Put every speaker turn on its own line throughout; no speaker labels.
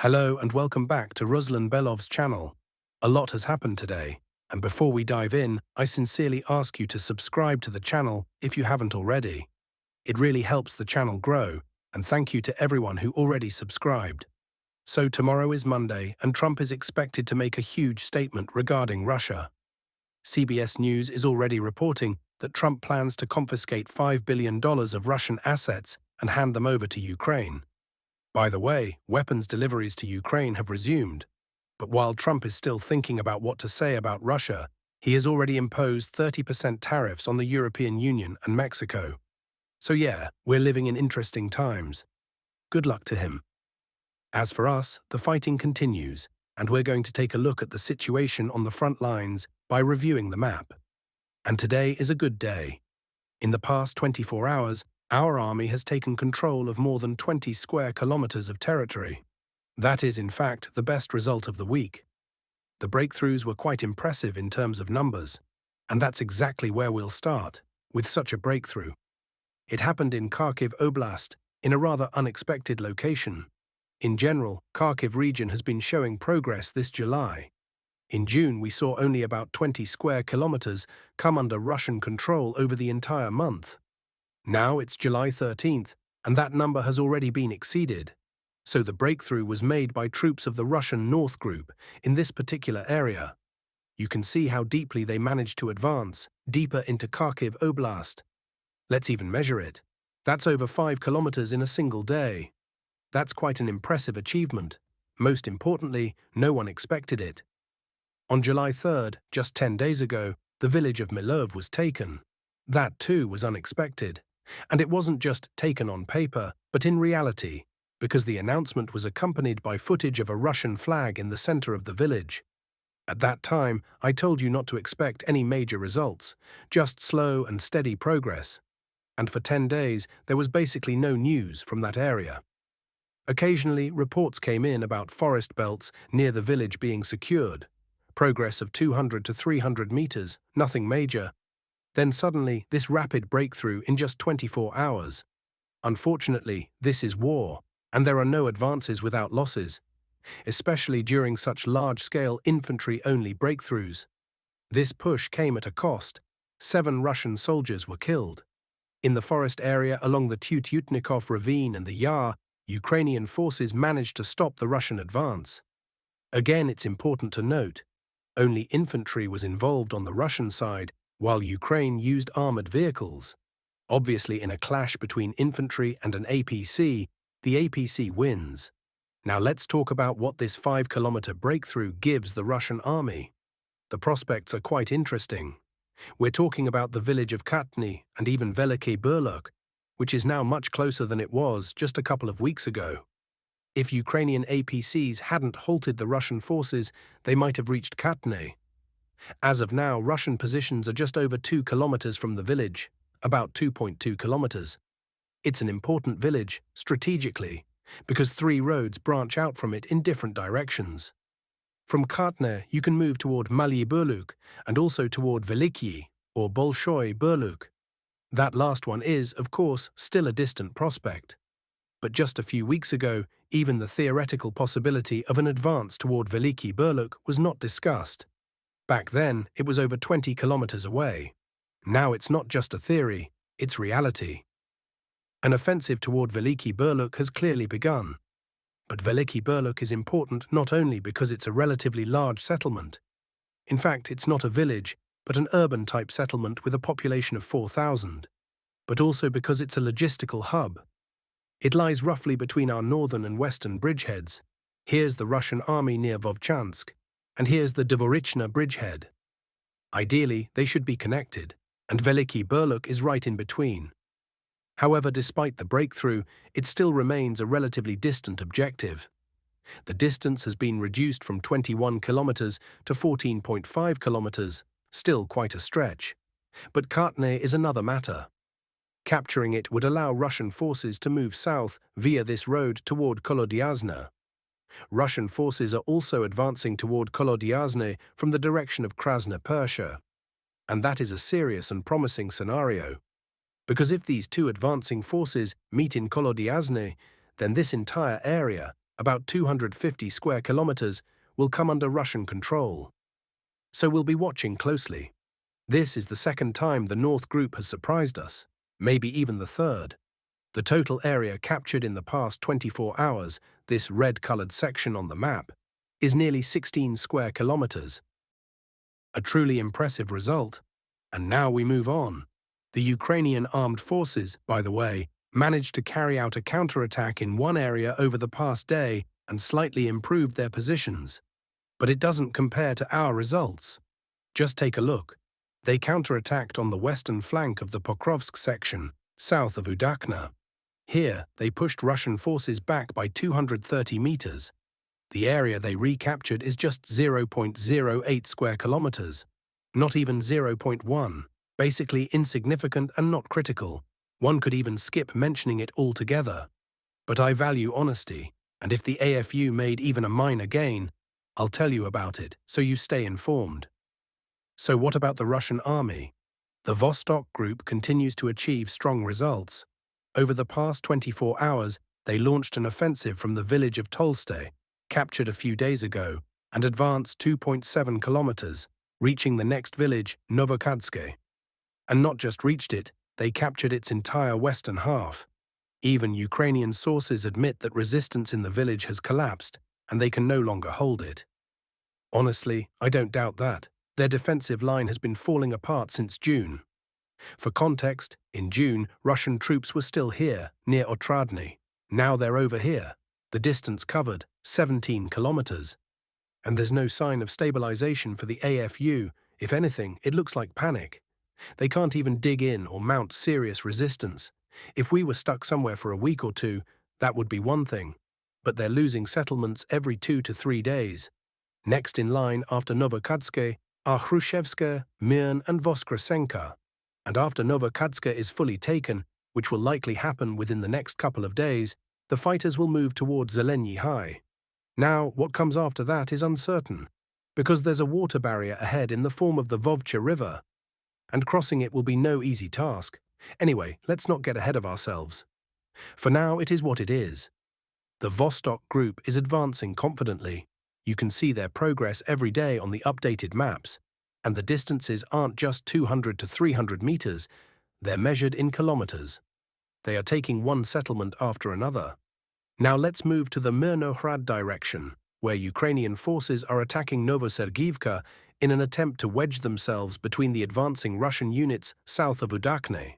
Hello and welcome back to Ruslan Belov's channel. A lot has happened today, and before we dive in, I sincerely ask you to subscribe to the channel if you haven't already. It really helps the channel grow, and thank you to everyone who already subscribed. So tomorrow is Monday, and Trump is expected to make a huge statement regarding Russia. CBS News is already reporting that Trump plans to confiscate $5 billion of Russian assets and hand them over to Ukraine. By the way, weapons deliveries to Ukraine have resumed. But while Trump is still thinking about what to say about Russia, he has already imposed 30% tariffs on the European Union and Mexico. So yeah, we're living in interesting times. Good luck to him. As for us, the fighting continues, and we're going to take a look at the situation on the front lines by reviewing the map. And today is a good day. In the past 24 hours, our army has taken control of more than 20 square kilometers of territory. That is, in fact, the best result of the week. The breakthroughs were quite impressive in terms of numbers, and that's exactly where we'll start, with such a breakthrough. It happened in Kharkiv Oblast, in a rather unexpected location. In general, Kharkiv region has been showing progress this July. In June, we saw only about 20 square kilometers come under Russian control over the entire month. Now it's July 13th, and that number has already been exceeded. So the breakthrough was made by troops of the Russian North Group in this particular area. You can see how deeply they managed to advance, deeper into Kharkiv Oblast. Let's even measure it. That's over 5 kilometers in a single day. That's quite an impressive achievement. Most importantly, no one expected it. On July 3rd, just 10 days ago, the village of Milov was taken. That too was unexpected. And it wasn't just taken on paper, but in reality, because the announcement was accompanied by footage of a Russian flag in the center of the village. At that time, I told you not to expect any major results, just slow and steady progress. And for 10 days, there was basically no news from that area. Occasionally, reports came in about forest belts near the village being secured. Progress of 200 to 300 meters, nothing major. Then suddenly, this rapid breakthrough in just 24 hours. Unfortunately, this is war, and there are no advances without losses, especially during such large-scale infantry-only breakthroughs. This push came at a cost. 7 Russian soldiers were killed. In the forest area along the Tututnikov ravine and the Yar, Ukrainian forces managed to stop the Russian advance. Again, it's important to note, only infantry was involved on the Russian side, while Ukraine used armored vehicles. Obviously, in a clash between infantry and an APC, the APC wins. Now let's talk about what this 5-kilometer breakthrough gives the Russian army. The prospects are quite interesting. We're talking about the village of Katny and even Veliky Burluk, which is now much closer than it was just a couple of weeks ago. If Ukrainian APCs hadn't halted the Russian forces, they might have reached Katny. As of now, Russian positions are just over 2 kilometers from the village, about 2.2 kilometers. It's an important village, strategically, because 3 roads branch out from it in different directions. From Katny, you can move toward Malyi Burluk and also toward Veliky, or Bolshoy Burluk. That last one is, of course, still a distant prospect. But just a few weeks ago, even the theoretical possibility of an advance toward Veliky Burluk was not discussed. Back then, it was over 20 kilometers away. Now it's not just a theory, it's reality. An offensive toward Veliky Burluk has clearly begun. But Veliky Burluk is important not only because it's a relatively large settlement. In fact, it's not a village, but an urban-type settlement with a population of 4,000. But also because it's a logistical hub. It lies roughly between our northern and western bridgeheads. Here's the Russian army near Vovchansk, and here's the Dvorichna bridgehead. Ideally, they should be connected, and Veliky Burluk is right in between. However, despite the breakthrough, it still remains a relatively distant objective. The distance has been reduced from 21 kilometers to 14.5 kilometers, still quite a stretch. But Katny is another matter. Capturing it would allow Russian forces to move south via this road toward Kolodiazny. Russian forces are also advancing toward Kolodiazny from the direction of Krasna Persha. And that is a serious and promising scenario. Because if these 2 advancing forces meet in Kolodiazny, then this entire area, about 250 square kilometers, will come under Russian control. So we'll be watching closely. This is the second time the North Group has surprised us, maybe even the third. The total area captured in the past 24 hours, this red-colored section on the map, is nearly 16 square kilometers. A truly impressive result. And now we move on. The Ukrainian armed forces, by the way, managed to carry out a counterattack in one area over the past day and slightly improved their positions. But it doesn't compare to our results. Just take a look. They counterattacked on the western flank of the Pokrovsk section, south of Udakna. Here, they pushed Russian forces back by 230 meters. The area they recaptured is just 0.08 square kilometers. Not even 0.1, basically insignificant and not critical. One could even skip mentioning it altogether. But I value honesty, and if the AFU made even a minor gain, I'll tell you about it, so you stay informed. So what about the Russian army? The Vostok Group continues to achieve strong results. Over the past 24 hours, they launched an offensive from the village of Tolstoy, captured a few days ago, and advanced 2.7 kilometers, reaching the next village, Novokadske. And not just reached it, they captured its entire western half. Even Ukrainian sources admit that resistance in the village has collapsed, and they can no longer hold it. Honestly, I don't doubt that. Their defensive line has been falling apart since June. For context, in June, Russian troops were still here, near Otradny. Now they're over here. The distance covered, 17 kilometers. And there's no sign of stabilization for the AFU. If anything, it looks like panic. They can't even dig in or mount serious resistance. If we were stuck somewhere for a week or two, that would be one thing. But they're losing settlements every 2 to 3 days. Next in line after Novokadske are Hrushevska, Mirn and Voskresenka. And after Novokadska is fully taken, which will likely happen within the next couple of days, the fighters will move towards Zelenyi High. Now, what comes after that is uncertain, because there's a water barrier ahead in the form of the Vovcha River, and crossing it will be no easy task. Anyway, let's not get ahead of ourselves. For now, it is what it is. The Vostok Group is advancing confidently. You can see their progress every day on the updated maps, and the distances aren't just 200 to 300 meters, they're measured in kilometers. They are taking one settlement after another. Now let's move to the Mirnohrad direction, where Ukrainian forces are attacking Novosergivka in an attempt to wedge themselves between the advancing Russian units south of Udakne.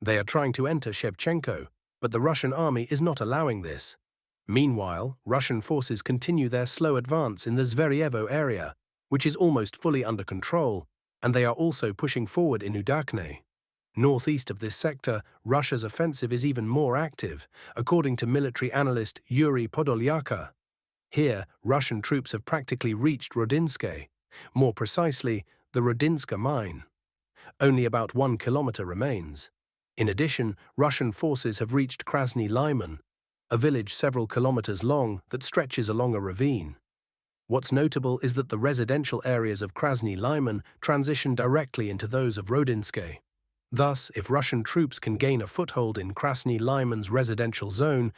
They are trying to enter Shevchenko, but the Russian army is not allowing this. Meanwhile, Russian forces continue their slow advance in the Zveryevo area, which is almost fully under control, and they are also pushing forward in Udakne. Northeast of this sector, Russia's offensive is even more active, according to military analyst Yuri Podolyaka. Here, Russian troops have practically reached Rodinske, more precisely, the Rodinska mine. Only about 1 kilometer remains. In addition, Russian forces have reached Krasny Lyman, a village several kilometers long that stretches along a ravine. What's notable is that the residential areas of Krasny Lyman transition directly into those of Rodinske. Thus, if Russian troops can gain a foothold in Krasny Lyman's residential zone,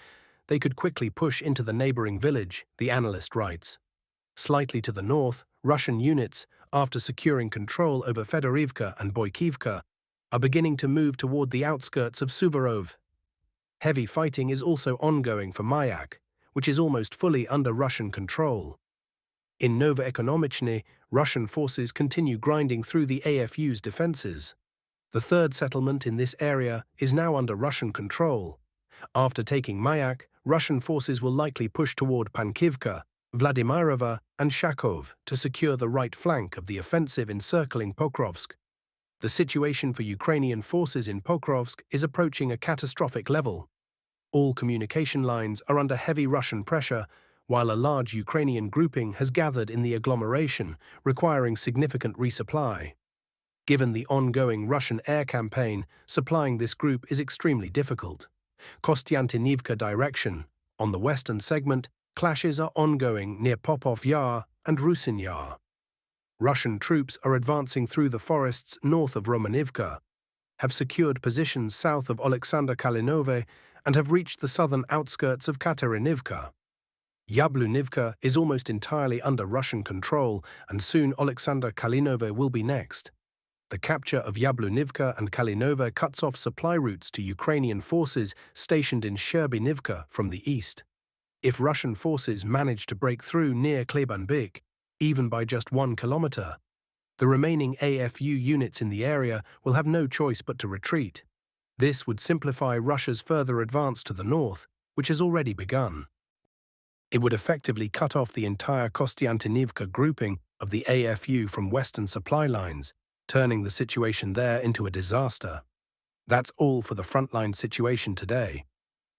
they could quickly push into the neighboring village, the analyst writes. Slightly to the north, Russian units, after securing control over Fedorivka and Boykivka, are beginning to move toward the outskirts of Suvorov. Heavy fighting is also ongoing for Mayak, which is almost fully under Russian control. In Novoekonomichny, Russian forces continue grinding through the AFU's defenses. The third settlement in this area is now under Russian control. After taking Mayak, Russian forces will likely push toward Pankivka, Vladimirova, and Shakov to secure the right flank of the offensive encircling Pokrovsk. The situation for Ukrainian forces in Pokrovsk is approaching a catastrophic level. All communication lines are under heavy Russian pressure, while a large Ukrainian grouping has gathered in the agglomeration, requiring significant resupply. Given the ongoing Russian air campaign, supplying this group is extremely difficult. Kostiantynivka direction. On the western segment, clashes are ongoing near Popov Yar and Rusin Yar. Russian troops are advancing through the forests north of Romanivka, have secured positions south of Alexander Kalinove, and have reached the southern outskirts of Katerinivka. Yablunivka is almost entirely under Russian control, and soon Alexander Kalinova will be next. The capture of Yablunivka and Kalinova cuts off supply routes to Ukrainian forces stationed in Sherbinivka from the east. If Russian forces manage to break through near Klebanbek, even by just 1 kilometer, the remaining AFU units in the area will have no choice but to retreat. This would simplify Russia's further advance to the north, which has already begun. It would effectively cut off the entire Kostiantynivka grouping of the AFU from Western supply lines, turning the situation there into a disaster. That's all for the frontline situation today.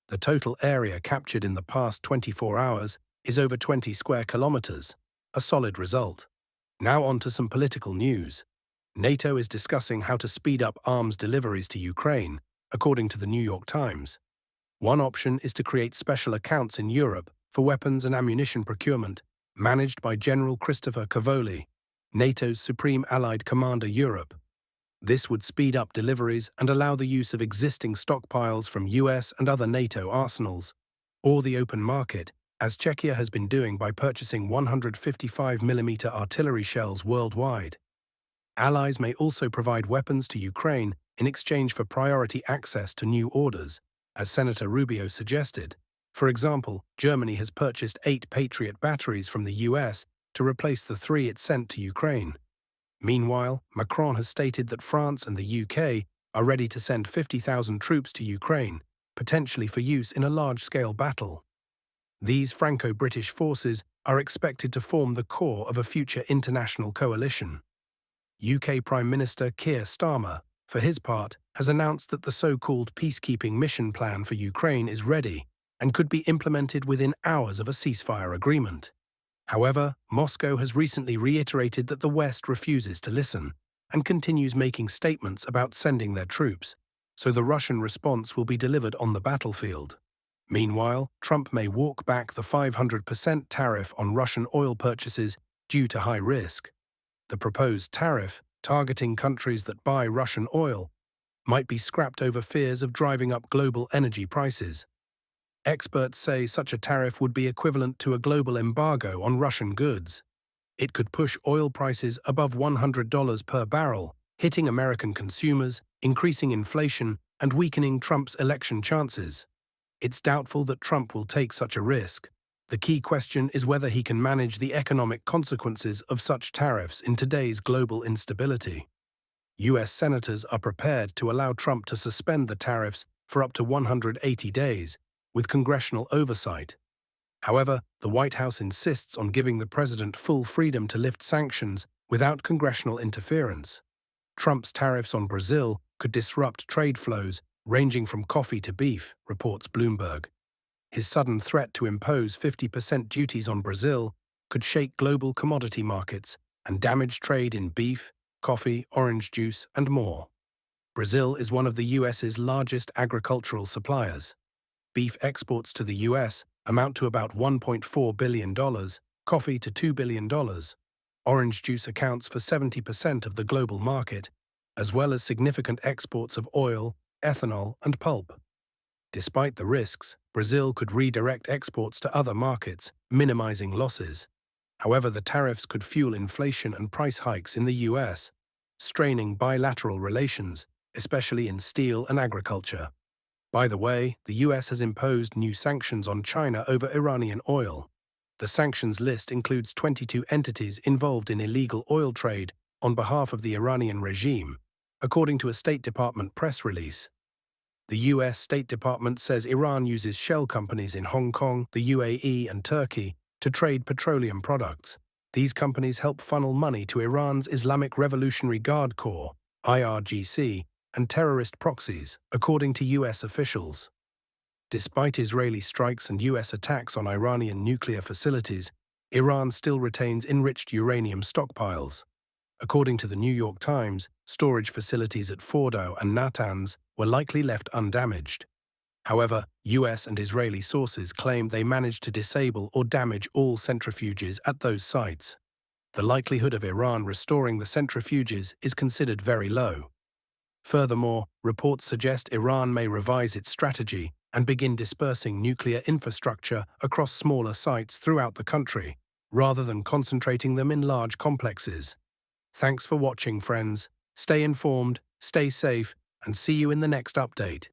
The total area captured in the past 24 hours is over 20 square kilometers, a solid result. Now on to some political news. NATO is discussing how to speed up arms deliveries to Ukraine, according to the New York Times. One option is to create special accounts in Europe for weapons and ammunition procurement, managed by General Christopher Cavoli, NATO's Supreme Allied Commander Europe. This would speed up deliveries and allow the use of existing stockpiles from US and other NATO arsenals, or the open market, as Czechia has been doing by purchasing 155mm artillery shells worldwide. Allies may also provide weapons to Ukraine in exchange for priority access to new orders, as Senator Rubio suggested. For example, Germany has purchased 8 Patriot batteries from the US to replace the 3 it sent to Ukraine. Meanwhile, Macron has stated that France and the UK are ready to send 50,000 troops to Ukraine, potentially for use in a large-scale battle. These Franco-British forces are expected to form the core of a future international coalition. UK Prime Minister Keir Starmer, for his part, has announced that the so-called peacekeeping mission plan for Ukraine is ready and could be implemented within hours of a ceasefire agreement. However, Moscow has recently reiterated that the West refuses to listen and continues making statements about sending their troops, so the Russian response will be delivered on the battlefield. Meanwhile, Trump may walk back the 500% tariff on Russian oil purchases due to high risk. The proposed tariff, targeting countries that buy Russian oil, might be scrapped over fears of driving up global energy prices. Experts say such a tariff would be equivalent to a global embargo on Russian goods. It could push oil prices above $100 per barrel, hitting American consumers, increasing inflation, and weakening Trump's election chances. It's doubtful that Trump will take such a risk. The key question is whether he can manage the economic consequences of such tariffs in today's global instability. US senators are prepared to allow Trump to suspend the tariffs for up to 180 days, with congressional oversight. However, the White House insists on giving the president full freedom to lift sanctions without congressional interference. Trump's tariffs on Brazil could disrupt trade flows ranging from coffee to beef, reports Bloomberg. His sudden threat to impose 50% duties on Brazil could shake global commodity markets and damage trade in beef, coffee, orange juice, and more. Brazil is one of the US's largest agricultural suppliers. Beef exports to the US amount to about $1.4 billion, coffee to $2 billion. Orange juice accounts for 70% of the global market, as well as significant exports of oil, ethanol, and pulp. Despite the risks, Brazil could redirect exports to other markets, minimizing losses. However, the tariffs could fuel inflation and price hikes in the US, straining bilateral relations, especially in steel and agriculture. By the way, the US has imposed new sanctions on China over Iranian oil. The sanctions list includes 22 entities involved in illegal oil trade on behalf of the Iranian regime, according to a State Department press release. The US State Department says Iran uses shell companies in Hong Kong, the UAE, and Turkey to trade petroleum products. These companies help funnel money to Iran's Islamic Revolutionary Guard Corps, IRGC, and terrorist proxies, according to US officials. Despite Israeli strikes and US attacks on Iranian nuclear facilities, Iran still retains enriched uranium stockpiles. According to the New York Times, storage facilities at Fordow and Natanz were likely left undamaged. However, US and Israeli sources claim they managed to disable or damage all centrifuges at those sites. The likelihood of Iran restoring the centrifuges is considered very low. Furthermore, reports suggest Iran may revise its strategy and begin dispersing nuclear infrastructure across smaller sites throughout the country, rather than concentrating them in large complexes. Thanks for watching, friends. Stay informed, stay safe, and see you in the next update.